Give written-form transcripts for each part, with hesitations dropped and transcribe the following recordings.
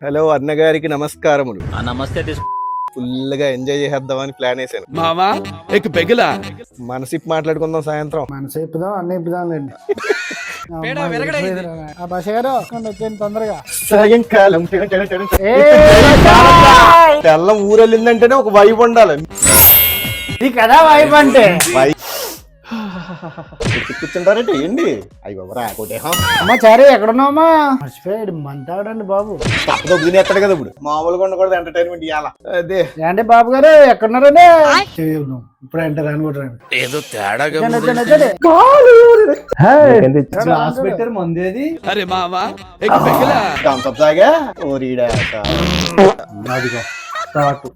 Hello అన్నగారికి నమస్కారములు. నమస్తే. ఫుల్ గా ఎంజాయ్ చేద్దామని ప్లాన్ వేసాను. మావా ఎక్ పెగిలా మనసిప్ మాట్లాడుకుందాం సాయంత్రం. మనసు ఇప్పుదాం అన్ని ఇప్పుదాంలేండి. భాష గారు వచ్చేయండి తొందరగా. సాయంకాలం తెల్లం ఊరెళ్ళిందంటేనే ఒక వైబ్ ఉండాలి. ఇది కదా వైబ్ అంటే. కూర్చుంటారంటే ఏంటి అయ్యి బాబు రాకోటే అమ్మా చారీ ఎక్కడున్నావమ్మా? మర్చిపోయాడు మంతాడండి బాబు. తప్పదో తినేస్తాడు కదా ఇప్పుడు. మామూలుగా ఉండకూడదు ఎంటర్టైన్మెంట్ ఇవ్వాలా. అదే ఏంటి బాబు గారు ఎక్కడున్నారండి? ఇప్పుడు ఎంటర్ అనుకుంటారండి. ఏదో తేడాగా పెట్టారు మందేది. అరే మావా ఎక్ పెగిలా తాగా ఓరీడా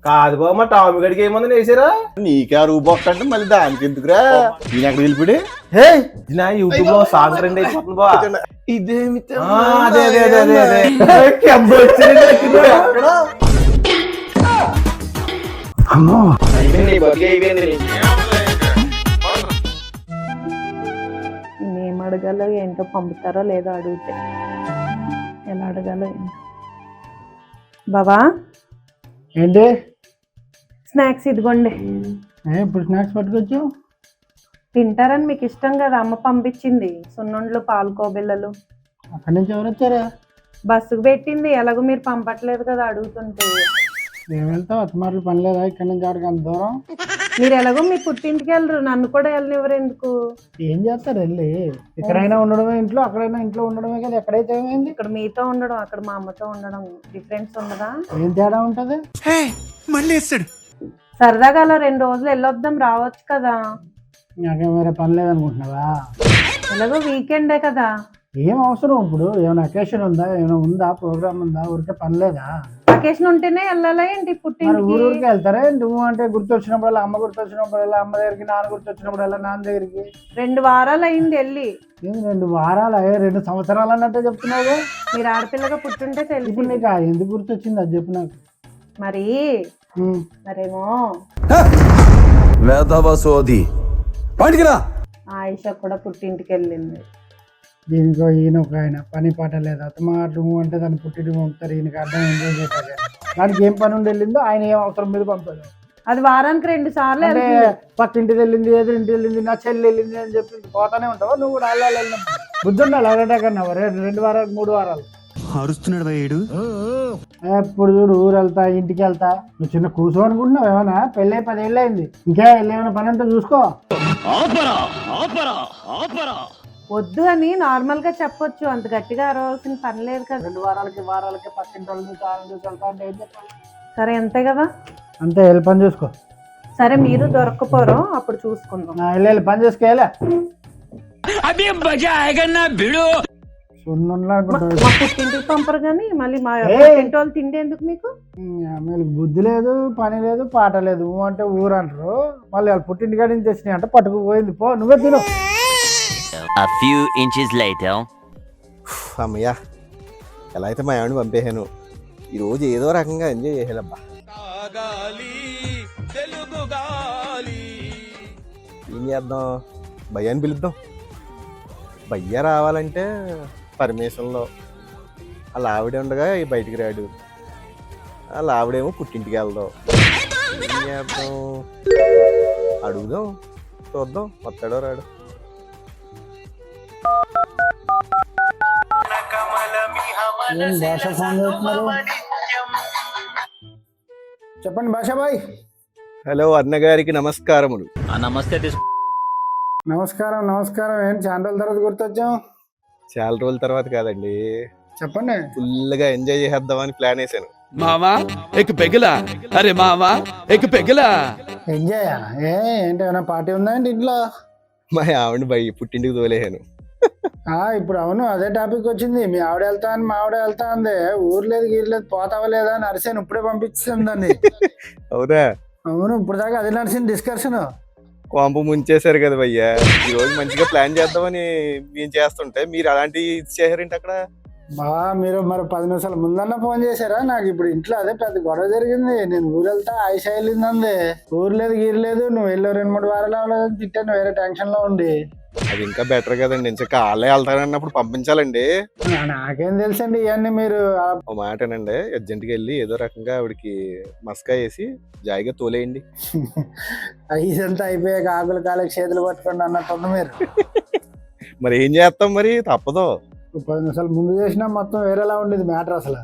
కాదు బాబు, మా టామి గడికి ఏమందని వేసారా? నీకే రూబొక్క అంటే మళ్ళీ దానికి ఎందుకురా? నేను ఎక్కడ వెళ్ళిపోయి నా యూట్యూబ్ లో సాంగ్ ట్రెండ్ అయిపోతుంది బా. ఇదేమి అదే అదే అదే అదే అదే ఏం అడగాలో ఏంటో పంపుతారో లేదో అడిగితే ఎలా అడగాలో ఏంటో. బాబా ఏంటి స్నాక్స్ ఇదిగోండి. ఇప్పుడు స్నాక్స్ పట్టుకొచ్చు. తింటారని మీకు ఇష్టం కదా, అమ్మ పంపించింది. సున్నుండ్లు, పాలకోబిళ్ళలు. అక్కడి నుంచి ఎవరు వచ్చారా? బస్సుకు పెట్టింది. ఎలాగో మీరు పంపట్లేదు కదా అడుగుతుంటే. ఏం వెళ్తావు? అత్తమాటలు పని లేదా ఇక్కడి నుంచి ఆడికి అంత దూరం? మీరు ఎలాగో మీ పుట్టింటికి వెళ్ళరు, నన్ను కూడా వెళ్ళనివ్వరు ఎందుకు? ఏం చేస్తారు వెళ్ళి? ఇక్కడైనా ఉండడమే ఇంట్లో, అక్కడైనా ఇంట్లో ఉండడమే కదా. ఎక్కడైతే ఏమైంది? ఇక్కడ మీతో ఉండడం, అక్కడ మా అమ్మతో ఉండడం డిఫరెన్స్ ఉండదా? ఏం తేడా ఉంటది? మళ్ళీ వేస్తాడు. సరదాగా అలా 2 రోజులు వెళ్ళొద్దాం, రావచ్చు కదా. నాకేం వేరే పని లేదనుకుంటున్నావా? ఎలాగో వీకెండే కదా. ఏం అవసరం ఇప్పుడు? ఏమైనా అకేషన్ ఉందా? ఏమైనా ఉందా? ప్రోగ్రామ్ ఉందా? ఊరికే పని లేదా? అకేషన్ ఉంటేనే వెళ్ళాలా ఏంటి మరి పుట్టింటికి? ఊరికి వెళ్తారా? నువ్వు అంటే గుర్తు వచ్చినప్పుడు అమ్మ గుర్తు వచ్చినప్పుడు అమ్మ దగ్గరికి, నాన్న గుర్తు వచ్చినప్పుడు నాన్న దగ్గరికి. 2 వారాలు అయింది వెళ్ళి. ఏం 2 వారాలు 2 సంవత్సరాలు అన్నట్టే చెప్తున్నావు. మీరు ఆడపిల్లగా పుట్టుంటే తెలుసు. ఇప్పుడు నీకు ఎందుకు గుర్తు వచ్చింది అది చెప్పు నాకు. మరేమో వేదవసోది బయటికిరా. ఆయిష కూడా పుట్టింటికి వెళ్ళింది. దీనికో ఈయన ఒక ఆయన పని పాట లేదు. అత్తమాటలు అంటే దాన్ని పుట్టింటి పంపుతారు. ఈయనకి అర్థం ఎంజాయ్ చేశారు. దానికి ఏం పని ఉండి వెళ్ళిందో ఆయన ఏం అవసరం మీద పంపాడు. అది వారానికి 2 సార్లు అంటే పక్కింటికి వెళ్ళింది, ఎదురింటికి వెళ్ళింది, నా చెల్లి వెళ్ళింది అని చెప్పి పోతానే ఉంటావా నువ్వు కూడా? అల్లాలి వెళ్ళిన బుద్ధి ఉండాలి. అడగకన్నావు 2 వారాలు 3 వారాలు అరుస్తున్నాడు వయ్యాడు. ఎప్పుడు చూడు ఊరు వెళ్తా, ఇంటికి వెళ్తా. నువ్వు చిన్న కూర్చో అనుకుంటున్నావు? ఏమన్నా పెళ్ళై 10 ఏళ్ళు అయింది. ఇంకా ఏమైనా పని ఉంటే చూసుకో. వద్దు అని నార్మల్ గా చెప్పొచ్చు, అంత గట్టిగా అరవాల్సిన పని లేదు కదా. 2 వారాలకి పక్కింటి వాళ్ళు చూసి వెళ్తా అంటే ఏం చెప్పాలి? సరే అంతే కదా. అంతే, వెళ్ళి పని చూసుకో. సరే మీరు దొరకపోరు, అప్పుడు చూసుకుందాం. వెళ్ళి పని చేసుకోలే. మా పుట్టింటికి పంపరు కానీ మళ్ళీ మా పుట్టింటి వాళ్ళు తిండి ఎందుకు మీకు? బుద్ధి లేదు, పని లేదు, పాట లేదు. అంటే ఊరు అంటారు. మళ్ళీ వాళ్ళు పుట్టింటి కాడి నుంచి వచ్చినాయి అంటే పట్టుకుపోయింది. పో నువ్వే తిను. A few inches later. అమ్మయ్యా, ఎలా అయితే మా ఆవిడని పంపేసాను. ఈరోజు ఏదో రకంగా ఎంజాయ్ చేసేదబ్బా. ఏం చేద్దాం? భయ్యాన్ని పిలుద్దాం. భయ్య రావాలంటే పర్మిషన్లో అలా ఆవిడే ఉండగా బయటికి రాడు. అలా ఆవిడేమో పుట్టింటికి వెళ్దాం. ఏం చేద్దాం? అడుగుదాం, చూద్దాం వస్తాడో రాడు. చెప్పండి భాషాబాయ్. హలో అన్నగారికి నమస్కారములు. నమస్తే. నమస్కారం నమస్కారం. ఏంటి చాలా రోజుల తర్వాత గుర్తొచ్చాం? చాలా రోజుల తర్వాత కాదండి, చెప్పండి. ఫుల్ గా ఎంజాయ్ చేద్దామని ప్లాన్ వేసాను. మావా ఎక్ పెగిలా. అరే మావా ఎక్ పెగిలా. ఎంజాయ్ ఏంటి? ఏమైనా పార్టీ ఉందా ఏంటి ఇంట్లో? మా ఆవిడని పుట్టింటికి తోలేసాను. ఇప్పుడు అవును, అదే టాపిక్ వచ్చింది. మీ ఆవిడ వెళ్తా అని మా ఆవిడ వెళ్తా అందే. ఊరు లేదు గీరు లేదు, పోతావా లేదా అని అరిసాను. ఇప్పుడే పంపించాను దాన్ని. అవునా? అవును, ఇప్పుడు దాకా అది నడిచింది డిస్కషన్. కొంప ముంచేశారు కదా భయ్యా. ఈ రోజు మంచిగా ప్లాన్ చేద్దామని మేము చేస్తుంటే మీరు అలాంటివి చేశారేంటి అక్కడ? మీరు మరి 10 నిమిషాల ముందన్నా ఫోన్ చేశారా? నాకు ఇప్పుడు ఇంట్లో అదే పెద్ద గొడవ జరిగింది. నేను ఊరు వెళ్తా, ఆయుష వెళ్ళింది అంది. ఊరు లేదు గీరు లేదు, నువ్వు వెళ్ళో 2-3 వారాలు అవ్వలేదని తిట్టాను వేరే టెన్షన్ లో ఉండి. అది ఇంకా బెటర్ కదండి. ఇంకా వాళ్ళే వెళ్తారన్నప్పుడు పంపించాలండి. నాకేం తెలుసండి ఇవన్నీ మీరు ఓ మాటనండి, అర్జెంట్గా వెళ్ళి ఏదో రకంగా ఆవిడకి మస్కా వేసి జాయిగా తోలేయండి. ఇదంతా అయిపోయాక ఆకులు కాలకి చేతులు పట్టుకోండి అన్నట్టుంది మీరు. మరి ఏం చేస్తాం, మరి తప్పదు. 10 నిమిషాలు ముందు చేసినా మొత్తం వేరేలా ఉండేది మ్యాటర్. అసలు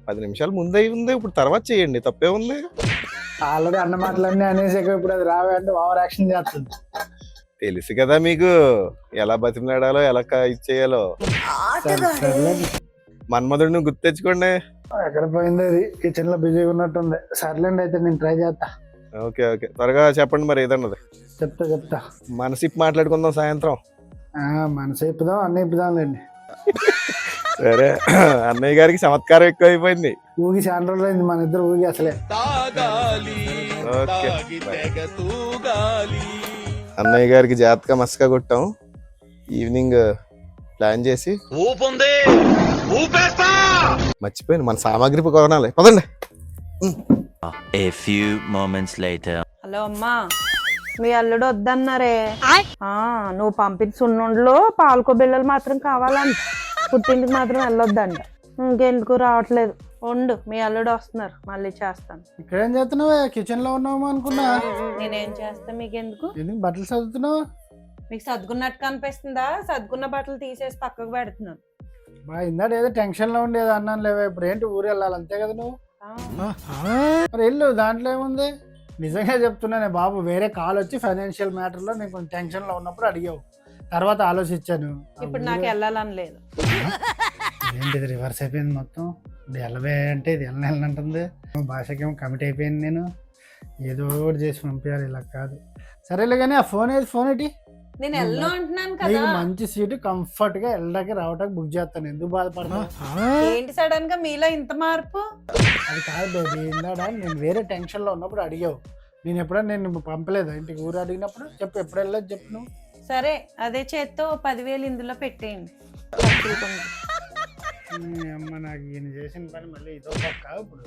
10 నిమిషాలు ముందు అయి ఉంది, ఇప్పుడు తర్వాత చేయండి, తప్పే ఉంది. ఆల్రెడీ అన్న మాటలన్నీ అనేసాక ఇప్పుడు అది రావే అంటే ఓవర్ యాక్షన్ చేస్తుంది. తెలుసు కదా మీకు ఎలా బతిమలాడాలో, ఎలా ఇచ్చేయాలో. మన్మధుడిని గుర్తు తెచ్చుకోండి. ఎక్కడ పోయింది అది, కిచెన్ లో బిజీగా ఉన్నట్టుంది. సర్లేండి అయితే నేను ట్రై చేస్తా. ఓకే ఓకే, త్వరగా చెప్పండి మరి ఏదన్నది. చెప్తా మనసిప్పి మాట్లాడుకుందాం సాయంత్రం. మనసు ఇప్పుదాం అన్ని ఇప్పుదాంలేండి. సరే, అన్నయ్య గారికి చమత్కారం ఎక్కువ అయిపోయింది. ఊగి చాలా రోజులు అయింది మన ఇద్దరు ఊగి అసలే. ఓకే, అన్నయ్య గారికి జాతక మస్కా కొట్టాం. ఈవినింగ్ ప్లాన్ చేసి మర్చిపోయాను, మన సామాగ్రి కొనాలి. పదండి. A few moments later. Hello అమ్మా, మీ అల్లుడు వద్దన్నారే. నువ్వు పంపించిన సున్నుండలో పాలకో బిళ్ళలు మాత్రం కావాలంట. పుట్టింటికి మాత్రం వెళ్ళొద్దంట. ఇంకెందుకు రావట్లేదు. ఉండు, మీ అల్లుడు వస్తున్నారు, మళ్ళీ చేస్తాను. ఇక్కడేం చేస్తున్నావు? కిచెన్ లో ఉన్నావు అనుకున్నా. నేనేం చేస్తా మీకెందుకు? ఎందుకు బట్టలు చదువుతున్నావు? మీకు సర్దుకున్నట్టు కనిపిస్తుందా? సర్దుకున్న బట్టలు తీసేసి పక్కకు పెడుతున్నాను. ఇందాక ఏదో టెన్షన్ లో ఉండేది అన్నాను లేవా. ఇప్పుడు ఏంటి ఊరు వెళ్ళాలి అంతే కదా నువ్వు? మరి వెళ్ళు, దాంట్లో ఏముంది. నిజంగా చెప్తున్నానే బాబు, వేరే కాల్ వచ్చి ఫైనాన్షియల్ మ్యాటర్ లో నేను కొంచెం టెన్షన్ లో ఉన్నప్పుడు అడిగావు, తర్వాత ఆలోచించాను. ఇప్పుడు నాకు వెళ్ళాలని లేదు. ఏంటిది రివర్స్ అయిపోయింది మొత్తం. ఇది వెళ్ళవే అంటే ఇది వెళ్ళనంటుంది. భాషకేమో కమిట్ అయిపోయింది. నేను ఏదో ఒకటి చేసి పంపించాలి, ఇలా కాదు. సరేలే కానీ ఆ ఫోన్ ఏది, ఫోన్ ఏంటి? నేను వెళ్ళను అంటున్నాను కదా. నీకు మంచి సీటు కంఫర్ట్ గా వెళ్ళడానికి రావడానికి బుక్ చేస్తాను, ఎందుకు బాధపడతావు? ఏంటి సడన్ గా మీలో ఇంత మార్పు? అది కాదు బేబీ, ఇందాడ నేను వేరే టెన్షన్ లో ఉన్నప్పుడు అడిగావు. నేను ఎప్పుడైనా నేను పంపలేదు ఇంటికి, ఊరు అడిగినప్పుడు చెప్పు, ఎప్పుడు వెళ్ళలేదు చెప్పు నువ్వు. సరే, అదే చేత్తో 10,000 ఇందులో పెట్టేయండి. అమ్మ, నాకు ఈయన చేసిన పని మళ్ళీ ఇదో బొక్క. ఇప్పుడు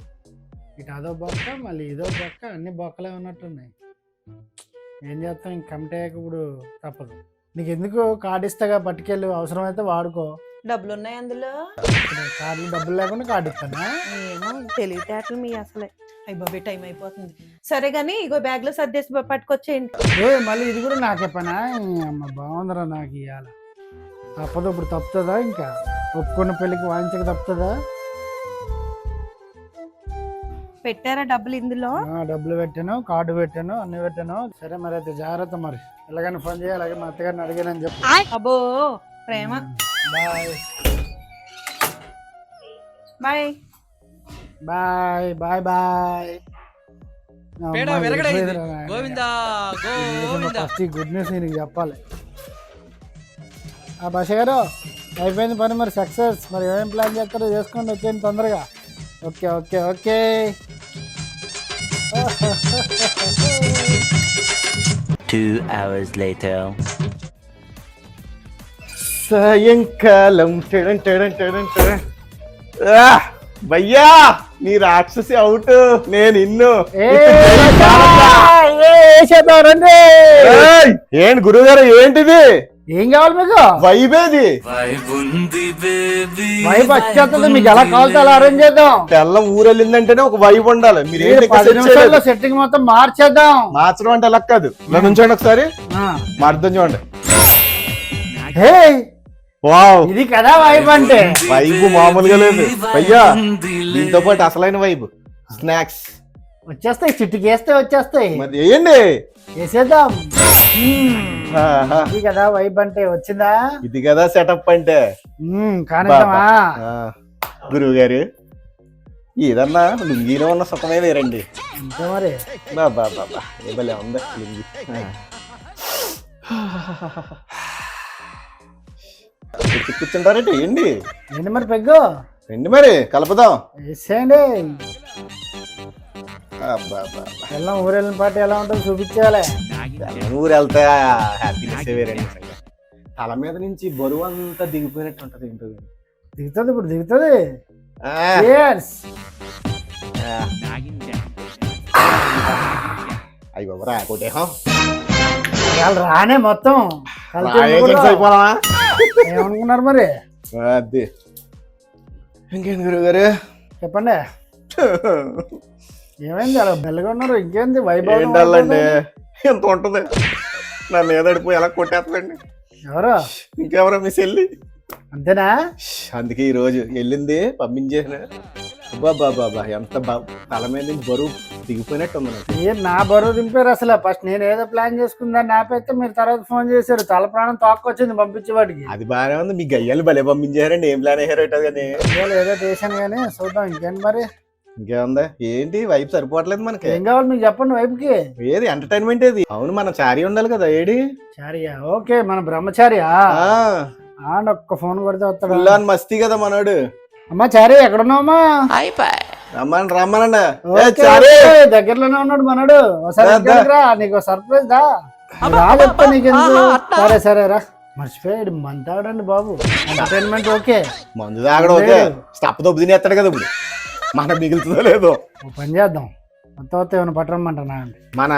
ఇటు అదో బొక్క, మళ్ళీ ఇదో బొక్క, అన్ని బొక్కలే ఉన్నట్టున్నాయి. ఏం చేస్తాం, ఇంక కమిట్ అయ్యాక ఇప్పుడు తప్పదు. నీకు ఎందుకు కార్డు ఇస్తాగా, పట్టుకెళ్ళి అవసరమైతే వాడుకో. డబ్బులు ఉన్నాయి అందులో? కార్డు డబ్బులు లేకుండా కార్డు ఇస్తానా? ఏమో తెలివితేటలు మీ అసలే. అయ్యి బాబే, టైం అయిపోతుంది. సరే గానీ ఇగో బ్యాగ్ లో సర్దేసి పట్టుకొచ్చేయండి. మళ్ళీ ఇది కూడా నాకే పనా? అమ్మ బాగుందిరా, నాకు ఇవాళ తప్పదు. ఇప్పుడు తప్పుతుందా? ఇంకా ఒప్పుకున్న పెళ్ళికి వాయించక తప్పుతుందా? పెట్టారా డబ్బులు ఇందులో? డబ్బులు పెట్టాను, కార్డు పెట్టాను, అన్ని పెట్టాను. సరే మరి అయితే జాగ్రత్త. మరి ఎలాగైనా ఫోన్ చేయాలి, అలాగే మా అత్తగారిని అడిగానని చెప్పు. అబ్బో ప్రేమ. Bye bye bye bye bye. First good news నీకు చెప్పాలి. భాష గారు అయిపోయింది పని, మరి సక్సెస్. మరి ఏమేం ప్లాన్ చేస్తారో చేసుకోండి, వచ్చేయండి తొందరగా. Okay okay okay. Two hours later. సాయంకాలం భయ్యా, నీ రాక్షసి అవుట్, నేను ఇన్ను. ఏంటి గురువు గారు, ఏంటిది? ఏం కావాలి మీకు? వైబేది వైబ్ వచ్చేస్తుంది మీకు, ఎలా కావాలితే అలా అరేంజ్ చేద్దాం. తెల్లం ఊరెళ్ళిందంటేనే ఒక వైబ్ ఉండాలి. మీరు 10 నిమిషాల్లో సెట్టింగ్ మొత్తం మార్చేద్దాం. మార్చడం అంటే ఎలా కాదు, ఇలా నుంచోండి ఒకసారి, మా అర్థం చూడండి. వావ్, ఇది కదా వైబ్ అంటే. వైబ్ మామూలుగా లేదు అయ్యా. దీంతో పాటు అసలైన వైబ్ స్నాక్స్ వచ్చేస్తాయి, చిట్టుకి వేస్తే వచ్చేస్తాయి. మరి వేయండి, వేసేద్దాం. ఇది కదా వైబ్ అంటే. వచ్చిందా? ఇది కదా సెటప్ అంటే. కానిద్దామా? గురువు గారు, ఏదన్నా లుంగిలో ఉన్న సుఖమే వేరండి. అంతే మరి. బాబా బాబా, ఏ భలే ఉంది లుంగి. కూర్చుంటారంటే ఏంటి? ఏంటి మరి పెగ్గు? రండి మరి కలుపుదాం. వేసేయండి. వెళ్ళం, ఊరు వెళ్ళిన పాటు ఎలా ఉంటుందో చూపించాలి. ఊరు వెళ్తా హ్యాపీనెస్ వేరండి. తల మీద నుంచి బరువు అంతా దిగిపోయినట్టు ఉంటది. ఏంటో దిగుతుంది, ఇప్పుడు దిగుతుంది. అయ్యి బాబా రాకోటే రానే మొత్తం. అయిపోదామా? ఏమనుకున్నారు మరి? అది ఇంకేంటి గురువు గారు చెప్పండి, ఏమైంది అలా బెల్లగా ఉన్నారు? ఇంకేంది వైభవం? ఏంటల్లండి ఎంత ఉంటది, నన్ను ఏదడిపోయి ఎలా కొట్టేస్తుందండి. ఎవరు? ఇంకెవరో మీ చెల్లి. అంతేనా? అందుకే ఈ రోజు వెళ్ళింది పంపించేసిన. బాబా ఎంత తల మీద నుంచి బరువు దిగిపోయినట్టు ఉంది నాకు. మీరు నా బరువు దింపారు అసలు. ఫస్ట్ నేను ఏదో ప్లాన్ చేసుకుందాన్ని ఆపైతే మీరు తర్వాత ఫోన్ చేశారు. తల ప్రాణం తోక్కొచ్చింది పంపించే వాటికి. అది బాగానే ఉంది, మీ గయ్యాలు భలే పంపించారండి. ఏం ప్లాన్ అయ్యారు కానీ ఏదో చేశాను కానీ చూద్దాం. ఇంకేంటి మరి? ఇంకేముందా ఏంటి వైపు సరిపోవట్లేదు మనకి. ఏం కావాలి మీకు చెప్పండి వైపుకి. ఏది ఎంటర్టైన్మెంట్ ఏది? అవును మన చారీ ఉండాలి కదా. ఏడి చారియా? ఓకే, మన బ్రహ్మచారియా? ఒక్క ఫోన్ కొడితే వస్తాడు. పిల్లని మస్తీ కదా మనోడు. అమ్మా చారి ఎక్కడున్నావమ్మా? రమ్మనండి. దగ్గరలోనే ఉన్నాడు మనోడు. ఒకసారి ఇక్కడికి రా, నీకు సర్ప్రైజ్ దా. రా చెప్తా నీకెందుకు. సరే రా. మర్చిపోయాడు మందు తాగడండి బాబు. ఎంటర్టైన్మెంట్ ఓకే, మందు తాగడం ఓకే, స్టప్ దొబ్బు తినేస్తాడు కదా ఇప్పుడు. మన మిగులుతుందో లేదో పని చేద్దాం. మొత్తం ఏమైనా పట్టరమ్మంటారా అండి? మన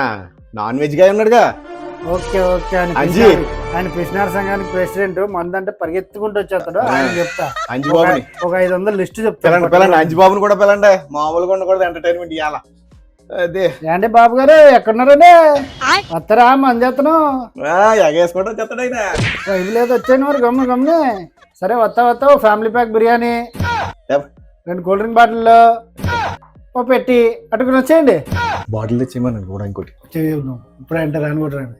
నాన్ వెజ్ గా ఉన్నాడుగా. Okay okay. ఆయన కృష్ణార సంఘానికి ప్రెసిడెంట్. మందంటే పరిగెత్తుకుంటూ వచ్చేస్తాడు. ఆయన చెప్తా అంజిబాబుని ఒక 500 లిస్ట్ పిల్లండి. చెప్తాను. అంజిబాబుని కూడా పిల్లండి. మామూలుగా ఉండకూడదు ఎంటర్టైన్మెంట్ ఇవ్వాల. అదే ఏంటి బాబు గారు ఎక్కడున్నారండి? వస్తారా మంది చేస్తాను? ఎగేసుకోవడం చెప్తాడు ఆయన. ఇవి లేదు వచ్చాను మరి గమ్ముని. సరే వస్తావు. Family pack biryani, 2 cool drink బాటిల్లో ఓ పెట్టి అటుకుని వచ్చేయండి. బాటిల్ తెచ్చేయమని కూడా ఇంకోటి ఇప్పుడు అంటారు అనుకుంటారండి.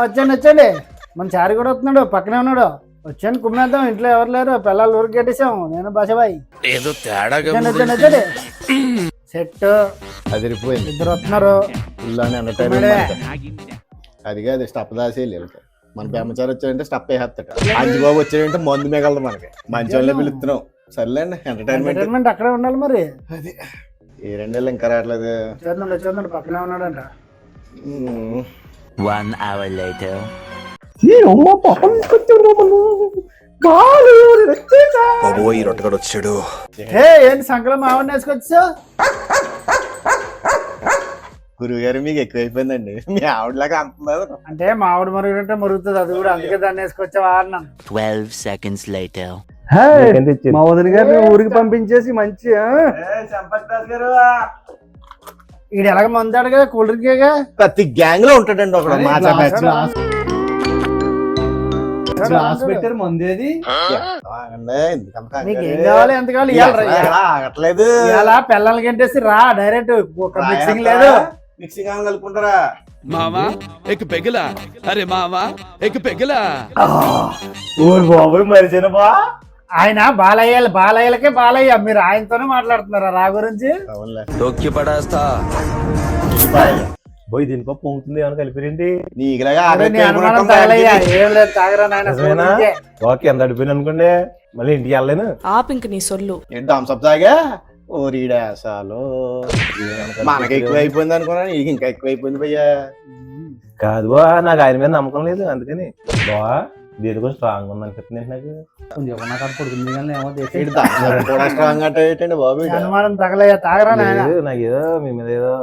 వచ్చేయండి. మన చారి కూడా వస్తున్నాడు, పక్కనే ఉన్నాడు. వచ్చాను కుమ్మేద్దాం. ఇంట్లో ఎవరు లేరు, పిల్లలు ఊరికి కట్టేసాం. నేను బాషాబాయి. ఏదో తేడాగా వచ్చండి. సెట్ అదిరిపోయింది. 2 వస్తున్నారు. పిల్లని ఎంటర్టైన్మెంట్ అది కాదు, స్టప్ దాసేయాలి. మన బ్రహ్మచారి వచ్చాడంటే స్టప్ వేసేస్తాడు. అంజిబాబు వచ్చాడంటే మందు మిగలదు మనకి. మంచి వాళ్ళే పిలుస్తున్నాం. సర్లేండి ఎంటర్టైన్మెంట్ అక్కడే ఉండాలి మరి. అది ఈ 2 నెలలు ఇంకా రావట్లేదు. చూడండి పక్కనే ఉన్నాడంట. 1 hour later. వచ్చాడు. ఏంటి సంకలం మావాడిని వేసుకొచ్చా? గురువు గారు మీకు ఎక్కువైపోయిందండి. మీ ఆవిడలాగా అంటున్నారు. అంటే మావిడ మరుగుంటే మరుగుతుంది అది కూడా. అందుకే దాన్ని వేసుకొచ్చావా అన్నాను. 12 seconds later. మా వదిన గారిని ఊరికి పంపించేసి మంచి ఈడు ఎలాగ మందాడు కదా, కూల్ డ్రింకేగా. ప్రతి గ్యాంగ్ లో ఉంటాడండి ఒకడు. పెట్టారు మందేది. నీకు ఏం కావాలి ఎంత కావాలి ఆగట్లేదు. ఇలా పిల్లలకి ఏంటేసి రా డైరెక్ట్. ఒక మిక్సింగ్ లేదు. మిక్సింగ్ కలుపుకుంటారా? మామా ఎక్ పెగలా. అరే మామా ఎక్ పెగలా. బాబు మరిచిన బా. ఆయన బాలయ్యలకే బాలయ్య. మీరు ఆయనతోనే మాట్లాడుతున్నారా రా గురించి? తొక్కి పడేస్తా. పోయి దీనికో పొంగుతుంది ఏమైనా కలిపిరండి. నీకులాగా అనుమానం తగలయ్యా. ఏం లేదు తాగరా నాయన. ఓకే ఎంత అడిపోయింది అనుకోండి. మళ్ళీ ఇంటికి వెళ్ళలేను. ఆపింక నీ సొల్లు. థమ్స్అప్ తాగా ఓరిడాసాలు. మనకి ఎక్కువ అయిపోయింది అనుకున్నా, నీకు ఇంకా ఎక్కువ అయిపోయింది భయ్యా. కాదు బా, నాకు ఆయన మీద నమ్మకం లేదు. అందుకని బా దీనికో స్ట్రాంగ్ ఉంది అనిపిస్తుంది నాకు. స్ట్రాంగ్ అంటే బాబు అనుమానం తగలయ్యా. తాగరా నాయన. నాకు ఏదో మీ మీద ఏదో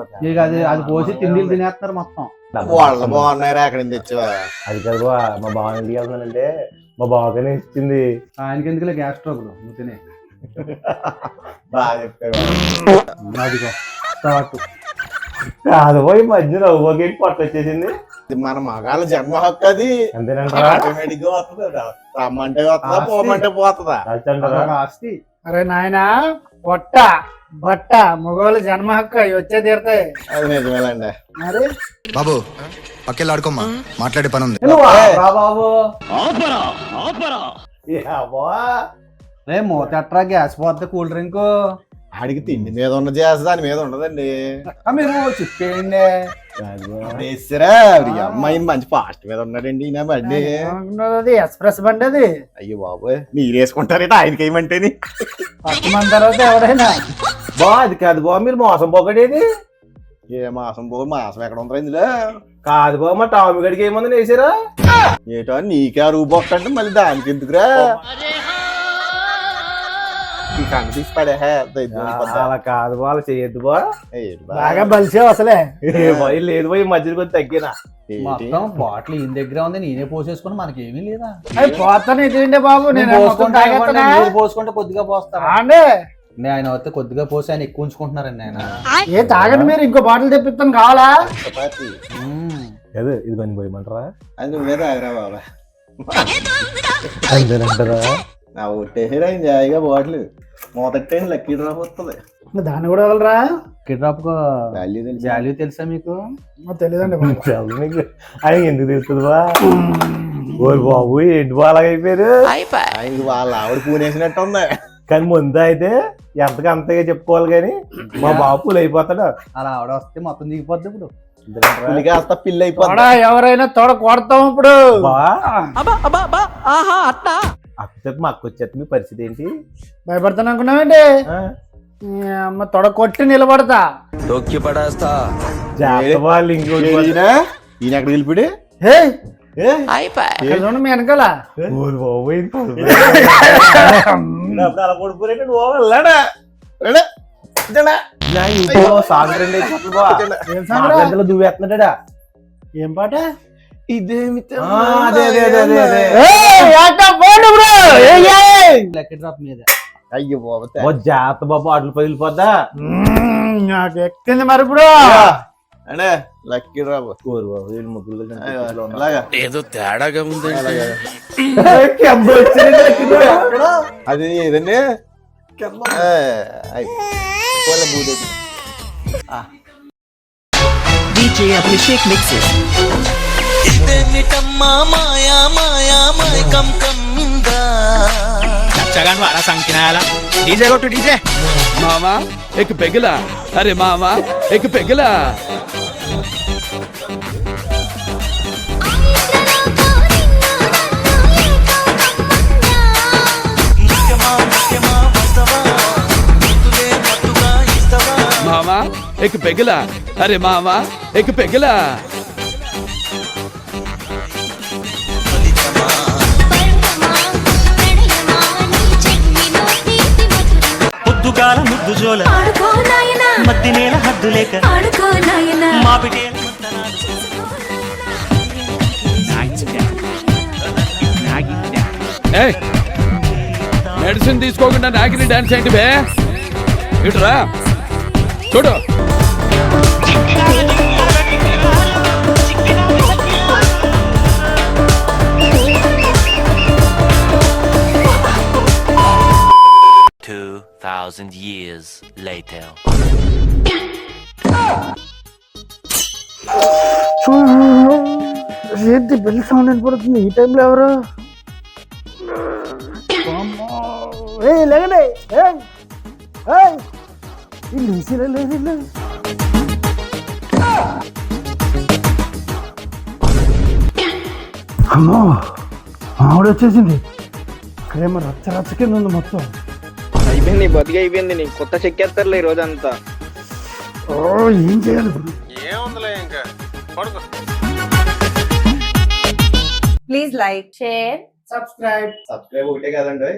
అది పోసి తిండి తినేస్తున్నారు మొత్తం. వాళ్ళు బాగున్నారా అక్కడ తెచ్చా. అది కాదు బా, మా బావ ఇంటికి వెళ్తున్నానంటే మా బావకనే ఇచ్చింది. ఆయనకి ఎందుకు గ్యాస్ స్ట్రోక్ నువ్వు తినే. బాగా చెప్పావు. కాదు పోయి మధ్యలో ఒకేటి పొట్ట వచ్చేసింది. మన మగాళ్ళ జన్మ హక్కు అది. అంతేనంటారా? ఆటోమేటిక్ గా వస్తుంది. రమ్మంటే వస్తుందా, పోమంటే పోతుందా? ఆస్తి. అరే నాయనా, పొట్ట బట్ట మగవాళ్ళ జన్మ హక్కు అవి వచ్చే తీరుతాయి. అది నిజమేలండి. మరి బాబు పక్కెళ్ళి ఆడుకోమ్మా, మాట్లాడే పని ఉంది. మూతెట్రా గ్యాస్ పోద్ది కూల్ డ్రింక్. ఆడికి తిండి మీద ఉన్న చేస్తా, దాని మీద ఉండదండి. మీరు చెప్పేయండి. అమ్మాయిని మంచి ఫాస్ట్ మీద ఉన్నాడండి ఈయన బండి. అది ఎక్స్ప్రెస్ బండి అది. అయ్యో బాబు మీరు వేసుకుంటారేట ఆయనకి ఏమంటేని. ఫస్ట్ మంత్ తర్వాత ఎవరైనా బా అది కాదు బా, మీరు మోసం పోకడేది. ఏ మాసం పో, మాసం ఎక్కడ ఉంటుందా ఇందులో? కాదు బా, మా టామి గడికి ఏమందని వేసారా? ఏటో నీకే రూపొక్క అంటే మళ్ళీ దానికి ఎందుకురా? కన్ను తీసి పడే అలా కాదు బా అలా చేయొద్దు బా బాగా బలిసావు అసలే పోయి లేదు పోయి మధ్యలో కొంచెం తగ్గినా మొత్తం బాటిల్ ఈయన దగ్గర ఉంది, నేనే పోసేసుకుని మనకేమీ లేదా. అవి పోతాను ఇదేంటే బాబు నేను మొత్తం తాగేస్తానా? మీరు పోసుకుంటే కొద్దిగా పోస్తారా అండి నేను ఆయన వస్తే కొద్దిగా పోసి ఆయన ఎక్కువ ఉంచుకుంటున్నారండి ఆయన. ఏ తాగండి మీరు, ఇంకో బాటిల్ తెప్పిస్తాను కావాలా? అదే ఇది కొంచెం పోయమంటారా అది నువ్వే తాగరా బాబా. అంతేనంటారా నా ఒట్టేసారా జాయిగా బాటిల్ మొదట లక్కీ డ్రాప్ వస్తుంది. దాన్ని కూడా వదలరా? కిడ్నాప్ వాల్యూ తెలుసు. వాల్యూ తెలుసా మీకు? తెలియదండి చాలా నీకు ఆయన ఎందుకు తెలుస్తుంది బా ఓరి బాబు ఏంటి బా అలాగ అయిపోయారు ఆయనకి వాళ్ళ ఆవిడ పూనేసినట్టు ఉంది. కానీ ముందు అయితే ఎంతగా అంతగా చెప్పుకోవాలి కానీ మా బాబులు అయిపోతాడు అలా ఆవిడ వస్తే మొత్తం దిగిపోద్ది ఇప్పుడు. పులి కాస్త పిల్ల అయిపోతా. తోడ ఎవరైనా తోడ కొడతాం ఇప్పుడు. అక్క మా అక్క వచ్చేది మీ పరిస్థితి ఏంటి? భయపడతాను అనుకున్నావేంటి? అమ్మ తొడ కొట్టి నిలబడతా. తొక్కి పడేస్తా. జాగ్రత్త వాళ్ళు ఇంకోటి ఈయన ఎక్కడ వెళ్ళిపోయి చూడండి మీ వెనకాల. ఓరి బాబు అలా పడిపోయినట్టు నువ్వు వెళ్ళాడా దువ్వేస్తున్నాడా ఏం పాట? ఇదేమి అదే అదే అదే అదే లక్కీ డ్రాప్ మీద అయ్యో బాబా జాగ్రత్త బాబు అట్లు పగిలిపోద్దా నాకు ఎక్కింది మరి ఇప్పుడు. అంటే లక్కీ డ్రాప్ ఓరి బాబు వీళ్ళు ముగ్గురు అలాగా ఏదో తేడాగా ఉందండి. అది ఏదండి బూద్ DJ Abhishek mixes. मामा एक पेगला, अरे मामा एक पेगला. मामा एक पेगला, अरे मामा एक पेगला. పొద్దుగాల ముద్దు జోల మధ్య నేల హద్దు లేక మాపిటేల మెడిసిన్ తీసుకోకుండా నాగిని డాన్స్ ఏంటి బే? ఇటురా చూడు. years later. ఏంటి బెల్ సౌండ్ వినపడుతుంది ఈ టైంలో? ఎవరు? లేదండి లేదు. అమ్మో ఆవిడ వచ్చేసింది. ఇక్కడేమో రచ్చ కింద ఉంది మొత్తం. అయిపోయింది బతికి అయిపోయింది. నీకు కొత్త చెక్కేస్తారులే ఈ రోజంతా. ఏం చేయాలి ఇప్పుడు? ఏముందిలే ఇంకా పడుకో. ప్లీజ్ లైక్, షేర్, సబ్స్క్రైబ్ ఒకటే కదండి,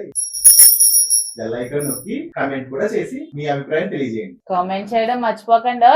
బెల్ ఐకాన్ నొక్కి కామెంట్ కూడా చేసి మీ అభిప్రాయం తెలియజేయండి. కామెంట్ చేయడం మర్చిపోకండి.